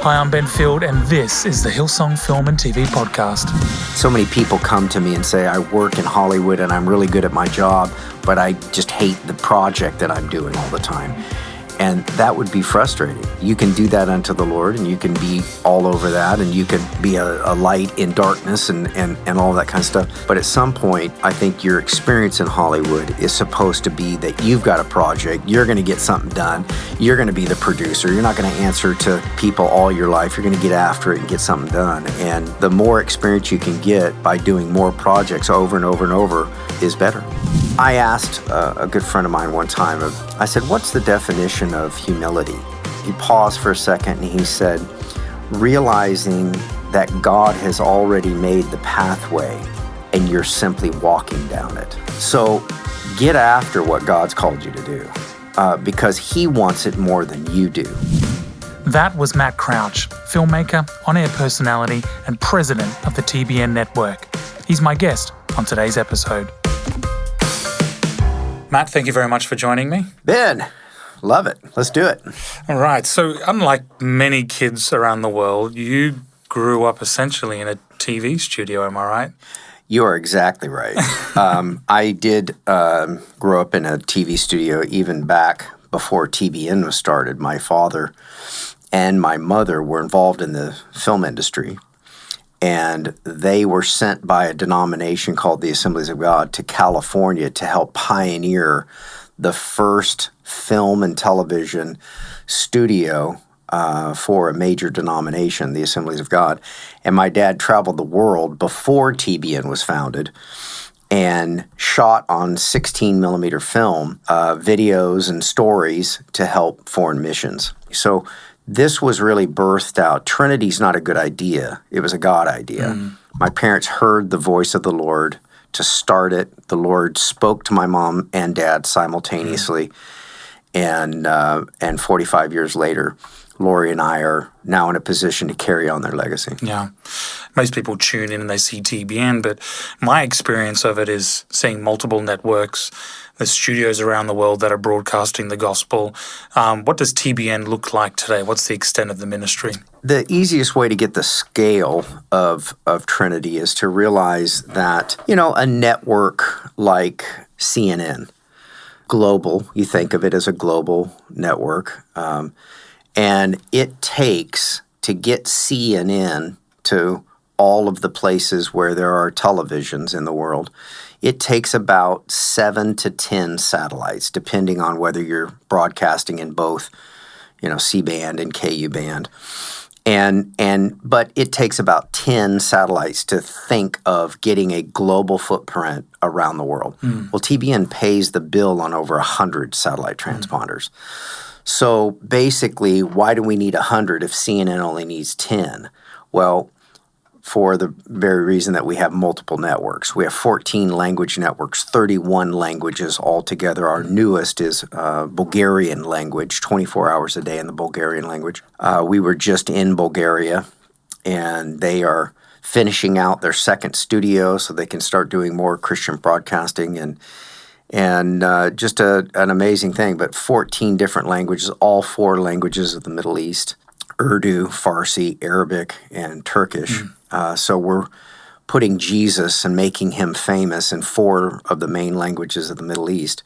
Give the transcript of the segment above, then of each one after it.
Hi, I'm Ben Field, and this is the Hillsong Film and TV Podcast. So many people come to me and say, I work in Hollywood and I'm really good at my job, but I just hate the project that I'm doing all the time. And that would be frustrating. You can do that unto the Lord, and you can be all over that, and you can be a light in darkness and all that kind of stuff. But at some point, I think your experience in Hollywood is supposed to be that you've got a project, you're going to get something done, you're going to be the producer, you're not going to answer to people all your life, you're going to get after it and get something done. And the more experience you can get by doing more projects over and over and over is better. I asked a good friend of mine one time, I said, what's the definition of humility? He paused for a second and he said, realizing that God has already made the pathway and you're simply walking down it. So get after what God's called you to do because He wants it more than you do. That was Matt Crouch, filmmaker, on-air personality, and president of the TBN network. He's my guest on today's episode. Matt, thank you very much for joining me. Ben, love it. Let's do it. All right. So unlike many kids around the world, you grew up essentially in a TV studio, am I right? You are exactly right. I did grow up in a TV studio even back before TBN was started. My father and my mother were involved in the film industry. And they were sent by a denomination called the Assemblies of God to California to help pioneer the first film and television studio for a major denomination, the Assemblies of God. And my dad traveled the world before TBN was founded and shot on 16-millimeter film videos and stories to help foreign missions. So this was really birthed out. Trinity's not a good idea. It was a God idea. My parents heard the voice of the Lord to start it. The Lord spoke to my mom and dad simultaneously. And 45 years later, Lori and I are now in a position to carry on their legacy. Yeah. Most people tune in and they see TBN, but my experience of it is seeing multiple networks, the studios around the world that are broadcasting the gospel. What does TBN look like today? What's the extent of the ministry? The easiest way to get the scale of Trinity is to realize that, a network like CNN, global, you think of it as a global network, and it takes to get CNN to all of the places where there are televisions in the world, it takes about 7 to 10 satellites, depending on whether you're broadcasting in both, C-band and KU band. But it takes about 10 satellites to think of getting a global footprint around the world. Well, TBN pays the bill on over 100 satellite transponders. So basically, why do we need 100 if CNN only needs 10? Well, for the very reason that we have multiple networks. We have 14 language networks, 31 languages altogether. Our newest is Bulgarian language, 24 hours a day in the Bulgarian language. We were just in Bulgaria, and they are finishing out their second studio so they can start doing more Christian broadcasting and just an amazing thing. But 14 different languages, all 4 languages of the Middle East, Urdu, Farsi, Arabic, and Turkish. So we're putting Jesus and making Him famous in 4 of the main languages of the Middle East.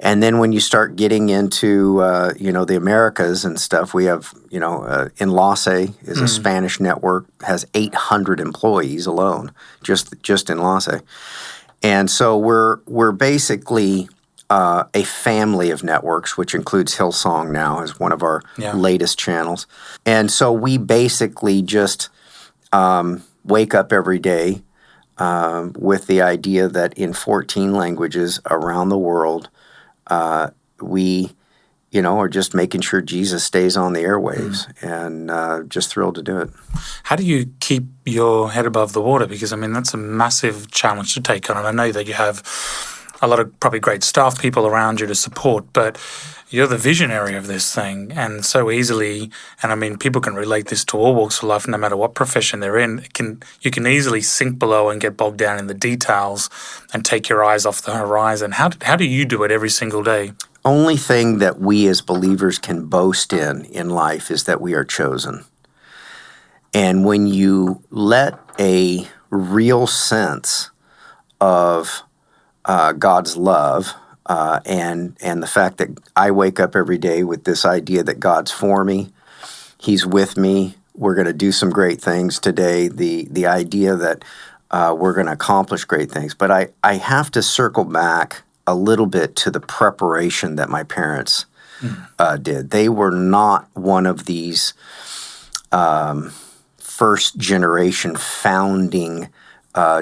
And then when you start getting into, the Americas and stuff, we have, Enlace is a Spanish network, has 800 employees alone, just Enlace. And so we're basically a family of networks, which includes Hillsong now as one of our latest channels. And so we basically just wake up every day with the idea that in 14 languages around the world, we, are just making sure Jesus stays on the airwaves and just thrilled to do it. How do you keep your head above the water? Because, that's a massive challenge to take on. And I know that you have a lot of probably great staff people around you to support, but you're the visionary of this thing, and so easily, and people can relate this to all walks of life, no matter what profession they're in, you can easily sink below and get bogged down in the details and take your eyes off the horizon. How do you do it every single day? Only thing that we as believers can boast in life is that we are chosen. And when you let a real sense of God's love and the fact that I wake up every day with this idea that God's for me, He's with me, we're going to do some great things today, the idea that we're going to accomplish great things. But I have to circle back a little bit to the preparation that my parents did. They were not one of these first generation founding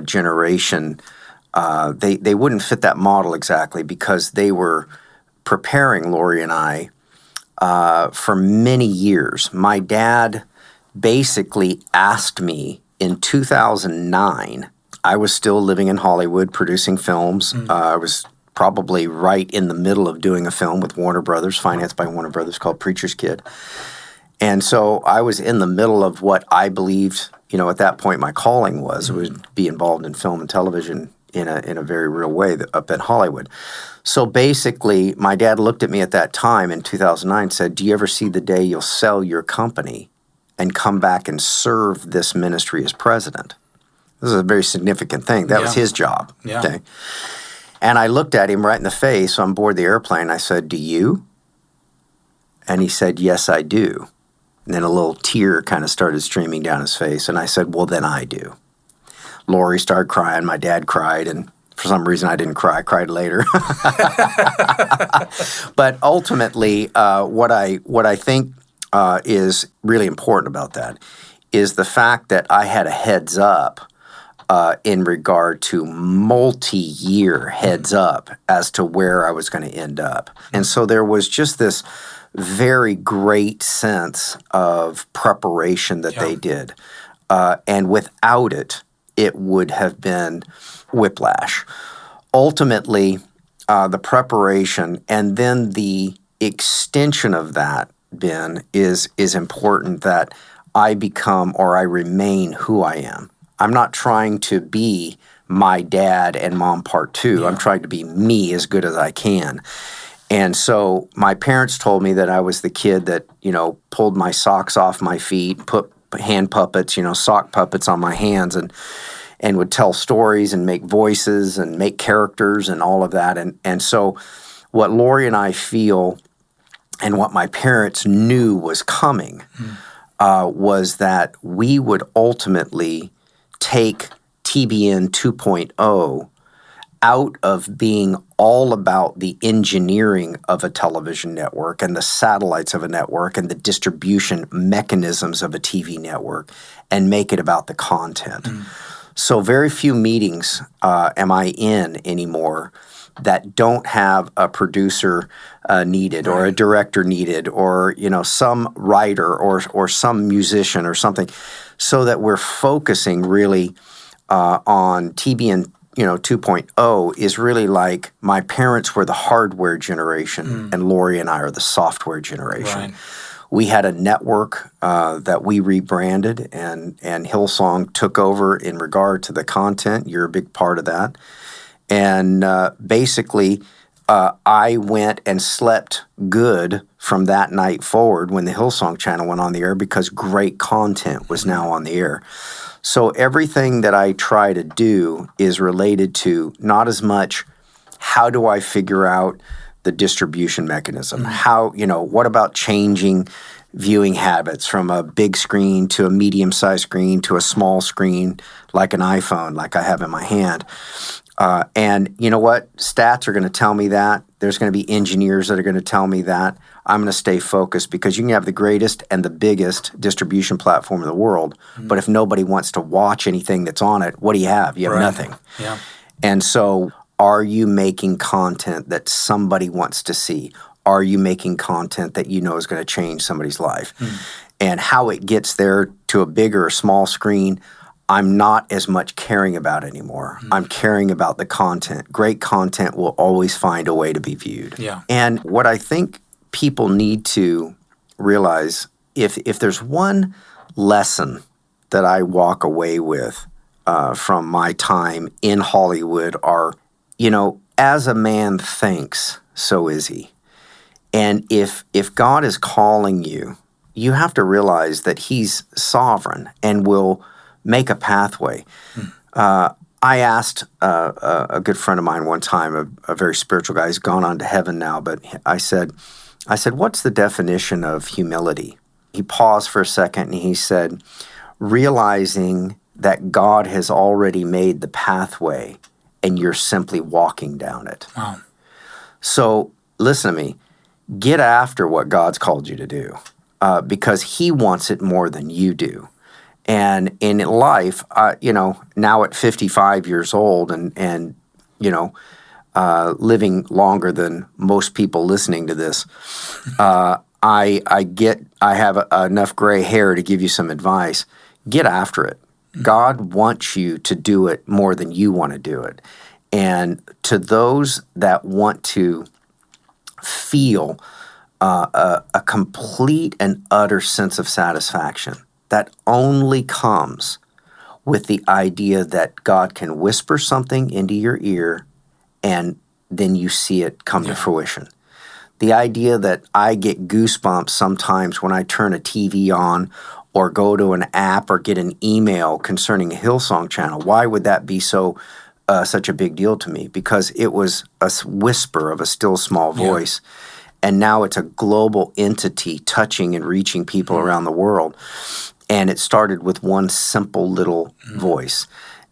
generation. They wouldn't fit that model exactly because they were preparing Lori and I for many years. My dad basically asked me in 2009. I was still living in Hollywood producing films. I was probably right in the middle of doing a film with Warner Brothers, financed by Warner Brothers, called Preacher's Kid. And so I was in the middle of what I believed, at that point my calling was be involved in film and television in a very real way up in Hollywood. So basically, my dad looked at me at that time in 2009 and said, "Do you ever see the day you'll sell your company and come back and serve this ministry as president?" This is a very significant thing. That was his job. Yeah. Okay. And I looked at him right in the face on board the airplane. I said, "Do you?" And he said, "Yes, I do." And then a little tear kind of started streaming down his face. And I said, "Well, then I do." Lori started crying. My dad cried. And for some reason, I didn't cry. I cried later. But ultimately, what I think is really important about that is the fact that I had a heads up in regard to multi-year heads up as to where I was going to end up. And so there was just this very great sense of preparation that they did. And without it, it would have been whiplash. Ultimately, the preparation and then the extension of that, Ben, is important that I become or I remain who I am. I'm not trying to be my dad and mom part two. I'm trying to be me as good as I can. And so my parents told me that I was the kid that, pulled my socks off my feet, put hand puppets, sock puppets on my hands and would tell stories and make voices and make characters and all of that. And so what Lori and I feel and what my parents knew was coming was that we would ultimately take TBN 2.0 out of being all about the engineering of a television network and the satellites of a network and the distribution mechanisms of a TV network and make it about the content. So very few meetings am I in anymore that don't have a producer needed or a director needed or some writer or some musician or something, so that we're focusing really on TBN 2.0 is really like my parents were the hardware generation and Lori and I are the software generation. Right. We had a network that we rebranded and Hillsong took over in regard to the content. You're a big part of that. And basically, I went and slept good from that night forward when the Hillsong channel went on the air because great content was now on the air. So everything that I try to do is related to not as much how do I figure out the distribution mechanism? How, what about changing viewing habits from a big screen to a medium-sized screen to a small screen like an iPhone, like I have in my hand? And you know what? Stats are going to tell me that. There's going to be engineers that are going to tell me that. I'm going to stay focused because you can have the greatest and the biggest distribution platform in the world, but if nobody wants to watch anything that's on it, what do you have? You have nothing. Yeah. And so are you making content that somebody wants to see? Are you making content that is going to change somebody's life? And how it gets there to a big or a small screen, I'm not as much caring about anymore. I'm caring about the content. Great content will always find a way to be viewed. Yeah. And what I think people need to realize, if there's one lesson that I walk away with from my time in Hollywood are, as a man thinks, so is he. And if God is calling you, you have to realize that he's sovereign and will make a pathway. I asked a good friend of mine one time, a very spiritual guy, he's gone on to heaven now, but I said, what's the definition of humility? He paused for a second and he said, realizing that God has already made the pathway and you're simply walking down it. Wow. So listen to me, get after what God's called you to do because he wants it more than you do. And in life, now at 55 years old and living longer than most people listening to this, I have enough gray hair to give you some advice. Get after it. God wants you to do it more than you want to do it. And to those that want to feel a complete and utter sense of satisfaction, that only comes with the idea that God can whisper something into your ear and then you see it come to fruition. The idea that I get goosebumps sometimes when I turn a TV on or go to an app or get an email concerning a Hillsong channel, why would that be such a big deal to me? Because it was a whisper of a still small voice. And now it's a global entity touching and reaching people around the world. And it started with one simple little voice.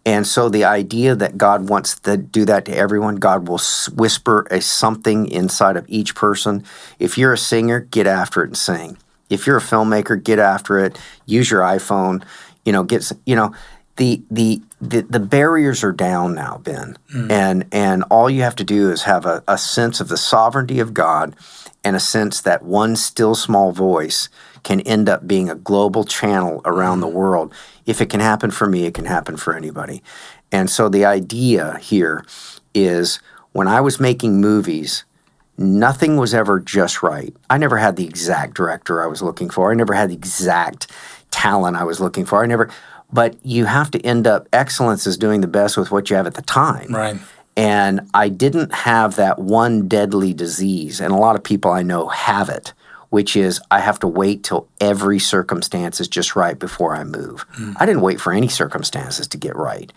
And so the idea that God wants to do that to everyone, God will whisper something inside of each person. If you're a singer, get after it and sing. If you're a filmmaker, get after it. Use your iPhone. The barriers are down now, Ben. And all you have to do is have a sense of the sovereignty of God and a sense that one still small voice can end up being a global channel around the world. If it can happen for me, it can happen for anybody. And so the idea here is when I was making movies, nothing was ever just right. I never had the exact director I was looking for. I never had the exact talent I was looking for. But you have to end up, excellence is doing the best with what you have at the time. Right. And I didn't have that one deadly disease, and a lot of people I know have it, which is I have to wait till every circumstance is just right before I move. I didn't wait for any circumstances to get right.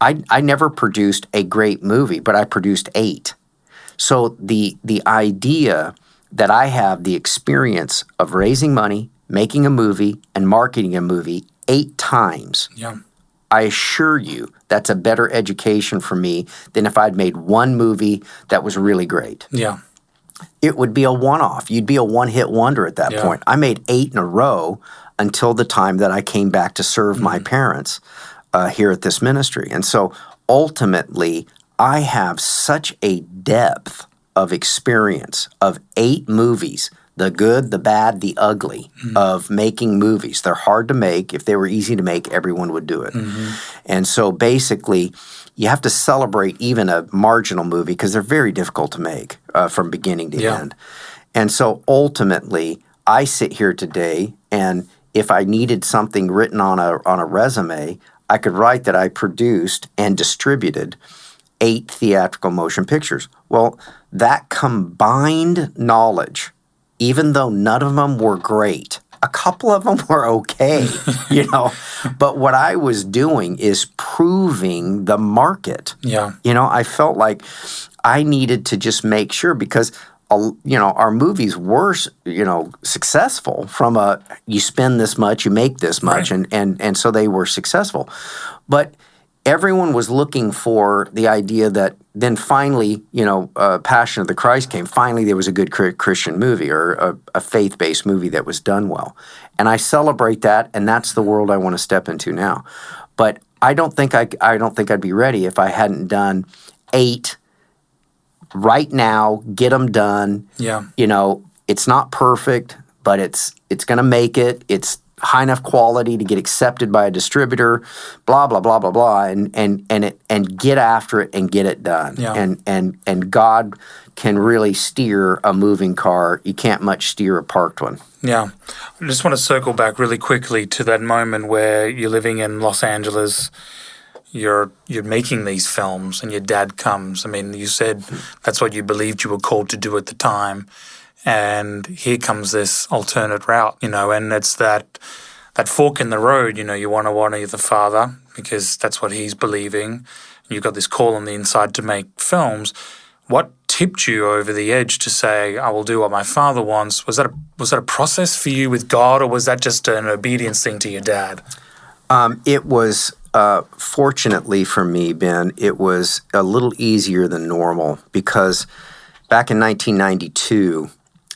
I never produced a great movie, but I produced 8. So the idea that I have the experience of raising money, making a movie, and marketing a movie 8 times, I assure you that's a better education for me than if I'd made one movie that was really great. Yeah. It would be a one-off. You'd be a one-hit wonder at that point. I made 8 in a row until the time that I came back to serve my parents here at this ministry. And so ultimately, I have such a depth of experience of 8 movies, the good, the bad, the ugly, of making movies. They're hard to make. If they were easy to make, everyone would do it. And so basically, you have to celebrate even a marginal movie because they're very difficult to make from beginning to end. And so ultimately, I sit here today, and if I needed something written on a resume, I could write that I produced and distributed 8 theatrical motion pictures. Well, that combined knowledge, even though none of them were great, a couple of them were okay, But what I was doing is proving the market. I felt like I needed to just make sure because, our movies were, successful from you spend this much, you make this much, and so they were successful. But everyone was looking for the idea that then finally, Passion of the Christ came. Finally, there was a good Christian movie or a faith-based movie that was done well. And I celebrate that, and that's the world I want to step into now. But I don't think I'd be ready if I hadn't done 8 right now, get them done. It's not perfect, but it's going to make it. It's high enough quality to get accepted by a distributor, blah blah blah blah blah, and get after it and get it done. And God can really steer a moving car. You can't much steer a parked one. I just want to circle back really quickly to that moment where you're living in Los Angeles. You're making these films, and your dad comes. I mean, you said that's what you believed you were called to do at the time. and here comes this alternate route, and it's that fork in the road. You want to honor the father because that's what he's believing. You've got this call on the inside to make films. What tipped you over the edge to say, I will do what my father wants? Was that a process for you with God, or was that just an obedience thing to your dad? It was, fortunately for me, Ben, it was a little easier than normal because back in 1992,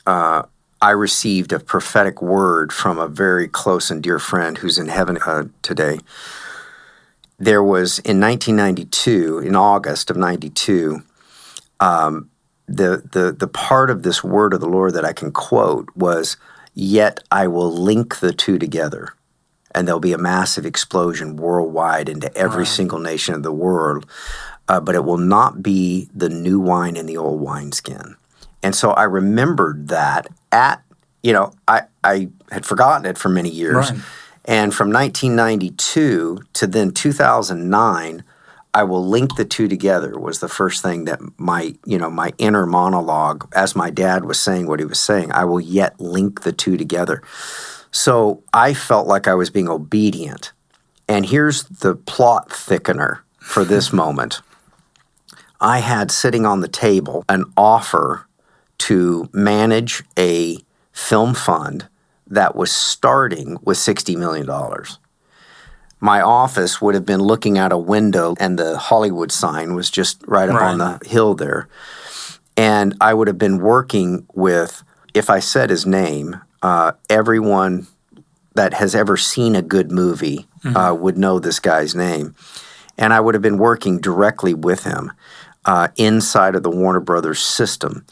I received a prophetic word from a very close and dear friend who's in heaven today. There was, in 1992, in August of 92, the part of this word of the Lord that I can quote was, "Yet I will link the two together, and there'll be a massive explosion worldwide into every single nation of the world, but it will not be the new wine in the old wineskin." And so I remembered that I had forgotten it for many years. Right. And from 1992 to then 2009, I will link the two together was the first thing that my inner monologue, as my dad was saying what he was saying, I will yet link the two together. So I felt like I was being obedient. And here's the plot thickener for this moment. I had sitting on the table an offer to manage a film fund that was starting with $60 million. My office would have been looking out a window, and the Hollywood sign was just right up on the hill there. And I would have been working with, if I said his name, everyone that has ever seen a good movie would know this guy's name. And I would have been working directly with him inside of the Warner Brothers system.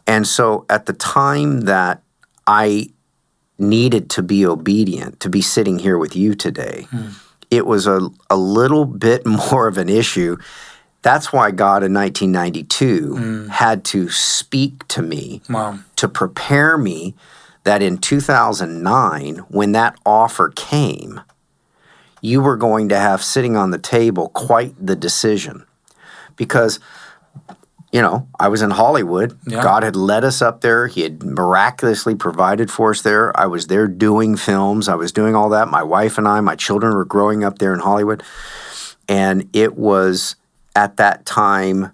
And so at the time that I needed to be obedient, to be sitting here with you today, it was a little bit more of an issue. That's why God in 1992 had to speak to me to prepare me that in 2009, when that offer came, you were going to have sitting on the table quite the decision. Because I was in Hollywood. Yeah. God had led us up there. He had miraculously provided for us there. I was there doing films. I was doing all that. My wife and I, my children were growing up there in Hollywood. And it was at that time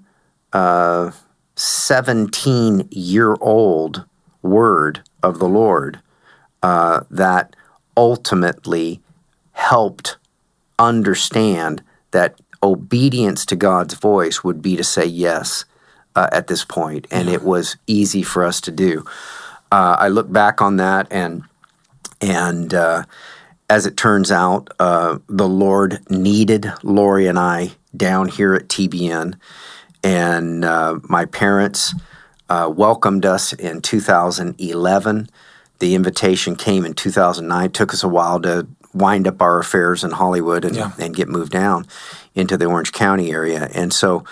17-year-old word of the Lord that ultimately helped understand that obedience to God's voice would be to say yes at this point, and it was easy for us to do. I look back on that, and as it turns out, the Lord needed Lori and I down here at TBN, and my parents welcomed us in 2011. The invitation came in 2009. It took us a while to wind up our affairs in Hollywood and get moved down into the Orange County area. And so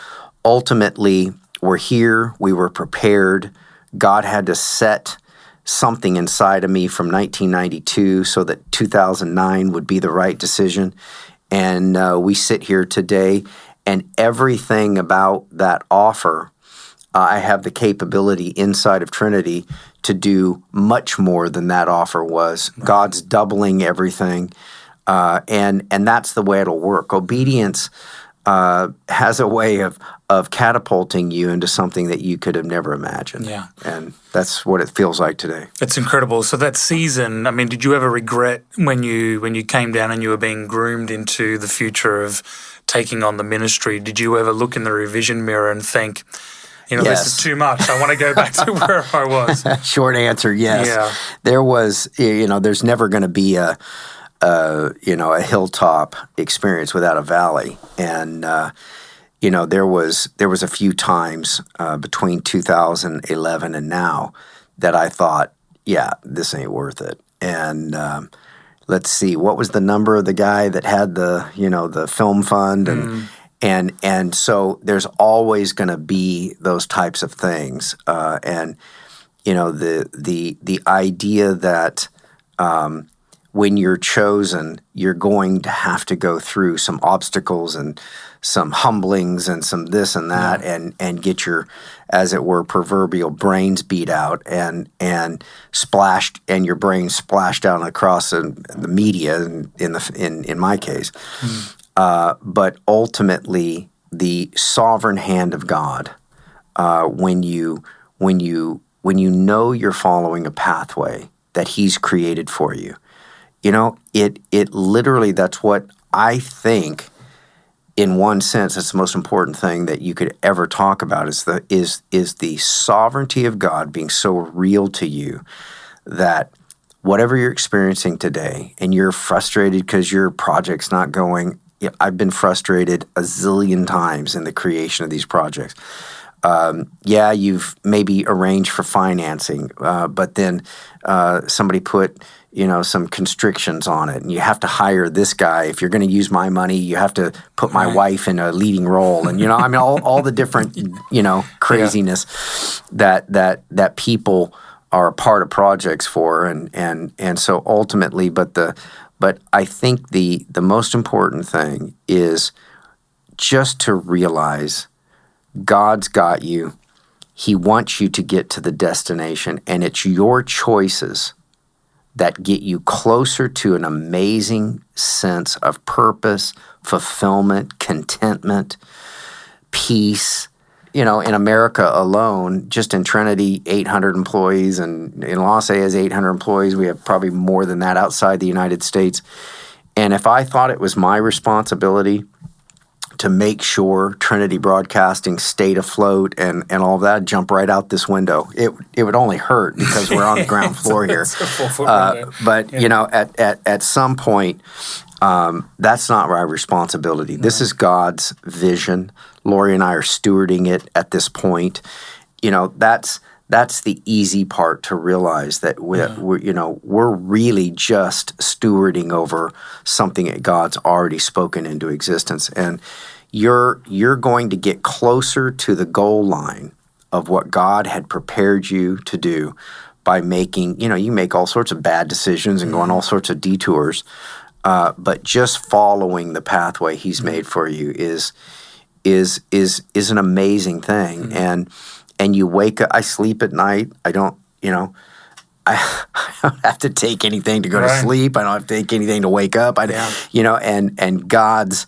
ultimately, we're here. We were prepared. God had to set something inside of me from 1992 so that 2009 would be the right decision. And we sit here today, and everything about that offer, I have the capability inside of Trinity to do much more than that offer was. Right. God's doubling everything, and that's the way it'll work. Obedience has a way of catapulting you into something that you could have never imagined. Yeah. And that's what it feels like today. It's incredible. So that season, I mean, did you ever regret when you came down and you were being groomed into the future of taking on the ministry? Did you ever look in the revision mirror and think, yes, this is too much, I want to go back to where I was? Short answer, yes. Yeah. There was, there's never going to be a hilltop experience without a valley. And, there was a few times between 2011 and now that I thought, this ain't worth it. And let's see, what was the number of the guy that had the film fund? And so there's always going to be those types of things. And the idea that when you're chosen, you're going to have to go through some obstacles and some humblings and some this and that, and get your, as it were, proverbial brains beat out and splashed, and your brain splashed down across the media in my case. But ultimately, the sovereign hand of God, when you know you're following a pathway that He's created for you. It literally, that's what I think, in one sense, it's the most important thing that you could ever talk about is the sovereignty of God being so real to you that whatever you're experiencing today, and you're frustrated because your project's not going. I've been frustrated a zillion times in the creation of these projects. You've maybe arranged for financing, but then somebody put some constrictions on it, and you have to hire this guy. If you're going to use my money, you have to put my wife in a leading role, and all the different craziness that people are a part of projects for, and so ultimately, but I think the most important thing is just to realize God's got you. He wants you to get to the destination, and it's your choices that get you closer to an amazing sense of purpose, fulfillment, contentment, peace. In America alone, just in Trinity, 800 employees, and in Los Angeles, 800 employees. We have probably more than that outside the United States. And if I thought it was my responsibility to make sure Trinity Broadcasting stayed afloat and all of that, I'd jump right out this window. It would only hurt because we're on the ground floor here. But at some point, that's not my responsibility. No. This is God's vision. Lori and I are stewarding it at this point. That's the easy part to realize, that we're really just stewarding over something that God's already spoken into existence, and you're going to get closer to the goal line of what God had prepared you to do by making. You make all sorts of bad decisions and go on all sorts of detours, but just following the pathway He's made for you is an amazing thing. And you wake up. I sleep at night. I don't have to take anything to go to sleep. I don't have to take anything to wake up. And God's,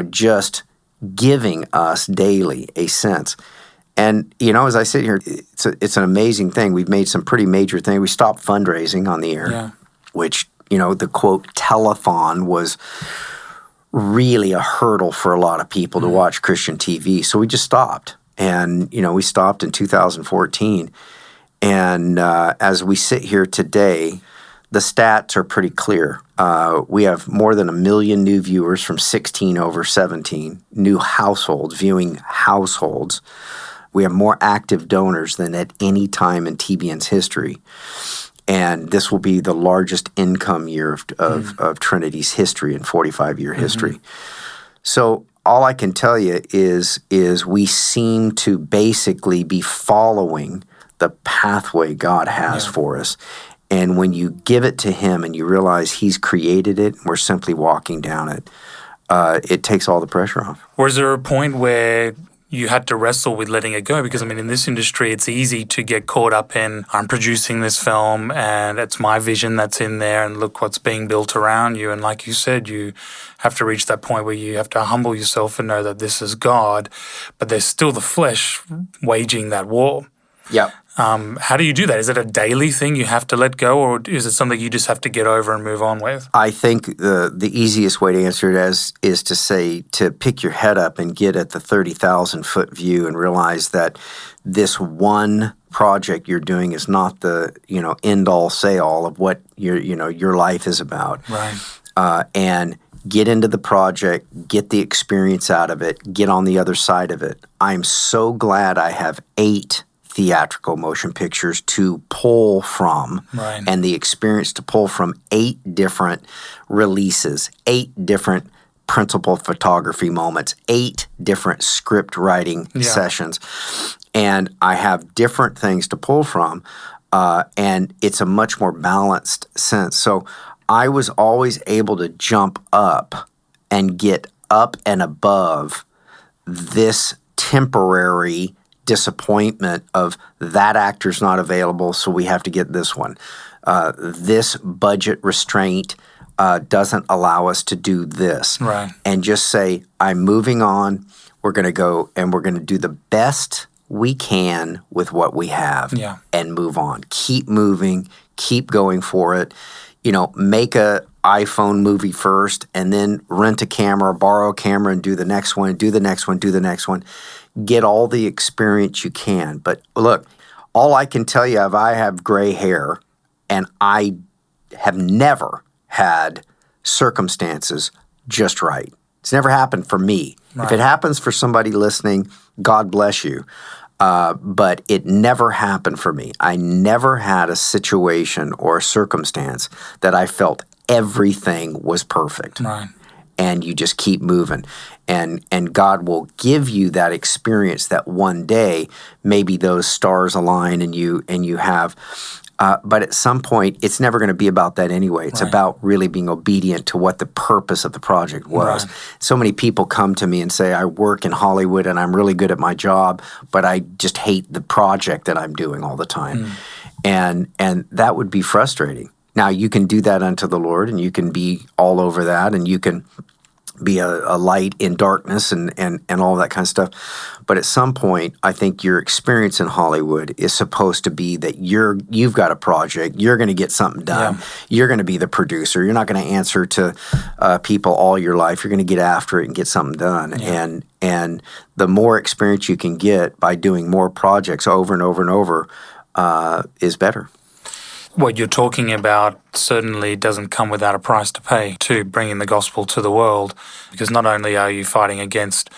just giving us daily a sense. And, as I sit here, it's an amazing thing. We've made some pretty major things. We stopped fundraising on the air, which, the quote telethon was really a hurdle for a lot of people to watch Christian TV. So we just stopped. And, we stopped in 2014. And as we sit here today, the stats are pretty clear. We have more than 1 million new viewers from 16 over 17, new households, viewing households. We have more active donors than at any time in TBN's history. And this will be the largest income year of Trinity's history, in 45-year history. So all I can tell you is we seem to basically be following the pathway God has for us. And when you give it to Him and you realize He's created it, and we're simply walking down it, it takes all the pressure off. Was there a point where you had to wrestle with letting it go? Because, in this industry, it's easy to get caught up in, I'm producing this film and it's my vision that's in there and look what's being built around you. And like you said, you have to reach that point where you have to humble yourself and know that this is God, but there's still the flesh waging that war. Yep. How do you do that? Is it a daily thing you have to let go, or is it something you just have to get over and move on with? I think the easiest way to answer it is to say, to pick your head up and get at the 30,000-foot view and realize that this one project you're doing is not the end-all, say-all of what your life is about. Right. And get into the project, get the experience out of it, get on the other side of it. I'm so glad I have 8 theatrical motion pictures to pull from, and the experience to pull from 8 different releases, 8 different principal photography moments, 8 different script writing sessions. And I have different things to pull from, and it's a much more balanced sense. So I was always able to jump up and get up and above this temporary disappointment of that actor's not available, so we have to get this one. This budget restraint doesn't allow us to do this. Right. And just say, I'm moving on. We're going to go and we're going to do the best we can with what we have and move on. Keep moving. Keep going for it. Make a iPhone movie first and then rent a camera, borrow a camera and do the next one, do the next one, do the next one. Get all the experience you can. But look, all I can tell you is I have gray hair and I have never had circumstances just right. It's never happened for me. Right. If it happens for somebody listening, God bless you. But it never happened for me. I never had a situation or a circumstance that I felt everything was perfect. Right. And you just keep moving. And God will give you that experience that one day maybe those stars align and you have. But at some point, it's never going to be about that anyway. It's about really being obedient to what the purpose of the project was. Right. So many people come to me and say, I work in Hollywood and I'm really good at my job, but I just hate the project that I'm doing all the time. And that would be frustrating. Now, you can do that unto the Lord and you can be all over that and you can be a light in darkness and all that kind of stuff. But at some point, I think your experience in Hollywood is supposed to be that you've got a project, you're going to get something done, you're going to be the producer, you're not going to answer to people all your life, you're going to get after it and get something done. And the more experience you can get by doing more projects over and over and over is better. What you're talking about certainly doesn't come without a price to pay to bringing the gospel to the world, because not only are you fighting against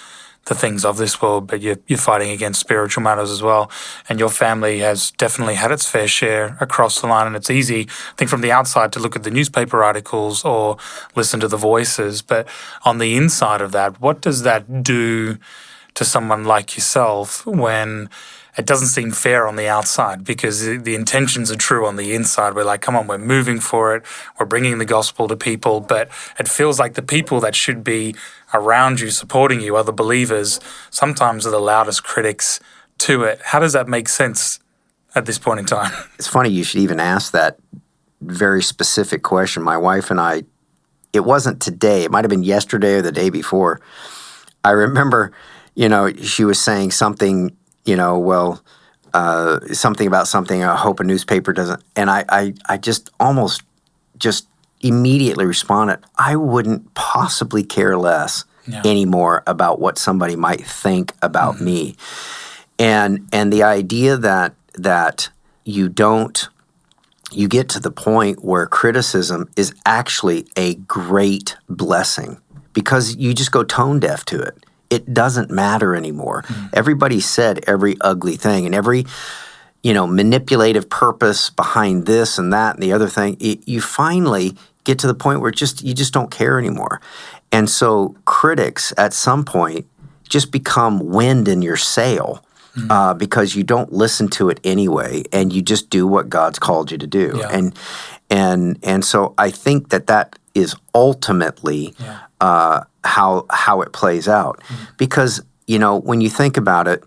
the things of this world, but you're fighting against spiritual matters as well. And your family has definitely had its fair share across the line. And it's easy, I think, from the outside to look at the newspaper articles or listen to the voices. But on the inside of that, what does that do to someone like yourself when it doesn't seem fair on the outside, because the intentions are true on the inside? We're like, come on, we're moving for it. We're bringing the gospel to people. But it feels like the people that should be around you, supporting you, other believers, sometimes are the loudest critics to it. How does that make sense at this point in time? It's funny you should even ask that very specific question. My wife and I, it wasn't today. It might have been yesterday or the day before. I remember, she was saying something, something about something, I hope a newspaper doesn't. And I just almost just immediately responded, I wouldn't possibly care less anymore about what somebody might think about me. And the idea that you get to the point where criticism is actually a great blessing, because you just go tone deaf to it. It doesn't matter anymore. Everybody said every ugly thing and every, manipulative purpose behind this and that and the other thing. You finally get to the point where you just don't care anymore. And so critics at some point just become wind in your sail because you don't listen to it anyway, and you just do what God's called you to do. Yeah. And so I think that is ultimately how it plays out. Because, when you think about it,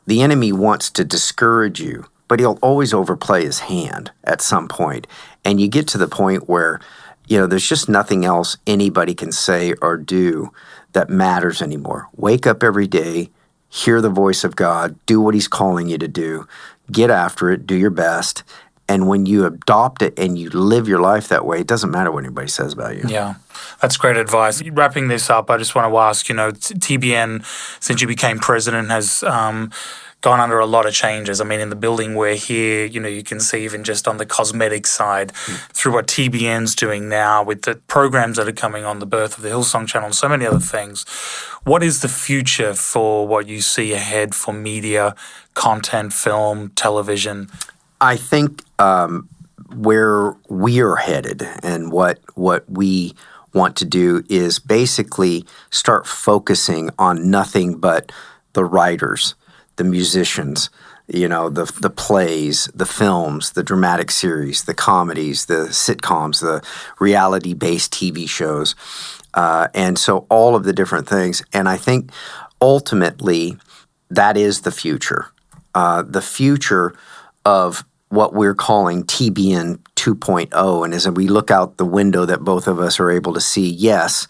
the enemy wants to discourage you, but he'll always overplay his hand at some point. And you get to the point where, there's just nothing else anybody can say or do that matters anymore. Wake up every day, hear the voice of God, do what he's calling you to do, get after it, do your best. And when you adopt it and you live your life that way, it doesn't matter what anybody says about you. Yeah, that's great advice. Wrapping this up, I just want to ask, TBN, since you became president, has gone under a lot of changes. I mean, in the building we're here, you can see even just on the cosmetic side, through what TBN's doing now with the programs that are coming on, the birth of the Hillsong channel and so many other things. What is the future for what you see ahead for media, content, film, television? I think where we are headed and what we want to do is basically start focusing on nothing but the writers, the musicians, the plays, the films, the dramatic series, the comedies, the sitcoms, the reality-based TV shows, and so all of the different things. And I think ultimately that is the future. The future of what we're calling TBN 2.0. And as we look out the window that both of us are able to see, yes,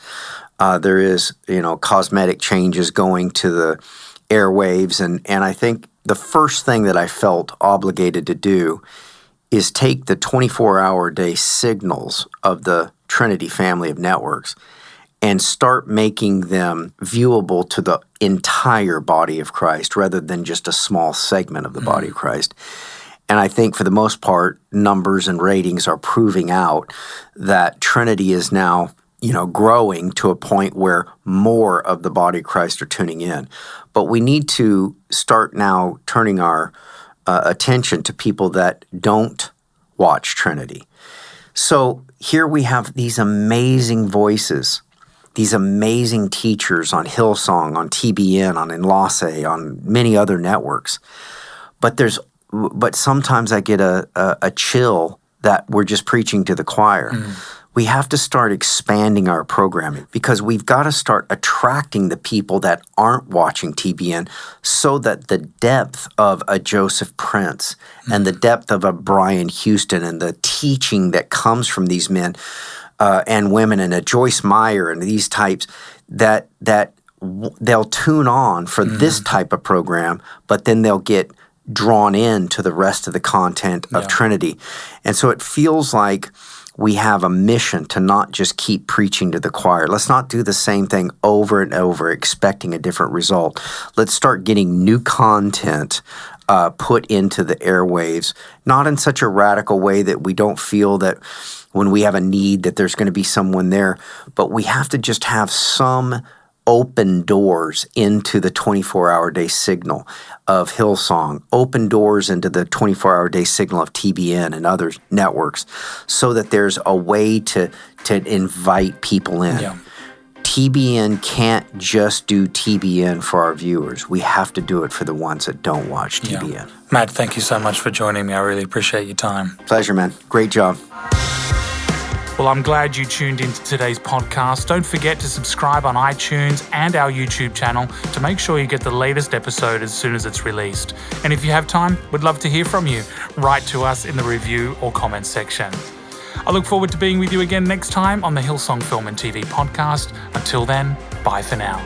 there is, cosmetic changes going to the airwaves. And I think the first thing that I felt obligated to do is take the 24-hour-a-day signals of the Trinity family of networks and start making them viewable to the entire body of Christ rather than just a small segment of the body of Christ. And I think for the most part, numbers and ratings are proving out that Trinity is now, growing to a point where more of the body of Christ are tuning in. But we need to start now turning our attention to people that don't watch Trinity. So here we have these amazing voices, these amazing teachers on Hillsong, on TBN, on Enlace, on many other networks. But sometimes I get a chill that we're just preaching to the choir. We have to start expanding our programming because we've got to start attracting the people that aren't watching TBN so that the depth of a Joseph Prince and the depth of a Brian Houston and the teaching that comes from these men and women and a Joyce Meyer and these types that they'll tune on for this type of program, but then they'll get drawn in to the rest of the content of Trinity. And so it feels like we have a mission to not just keep preaching to the choir. Let's not do the same thing over and over expecting a different result. Let's start getting new content put into the airwaves, not in such a radical way that we don't feel that when we have a need that there's going to be someone there, but we have to just have some open doors into the 24-hour-a-day signal of Hillsong, open doors into the 24-hour-a-day signal of TBN and other networks so that there's a way to invite people in. Yeah. TBN can't just do TBN for our viewers. We have to do it for the ones that don't watch TBN. Yeah. Matt, thank you so much for joining me. I really appreciate your time. Pleasure, man. Great job. Well, I'm glad you tuned into today's podcast. Don't forget to subscribe on iTunes and our YouTube channel to make sure you get the latest episode as soon as it's released. And if you have time, we'd love to hear from you. Write to us in the review or comments section. I look forward to being with you again next time on the Hillsong Film and TV podcast. Until then, bye for now.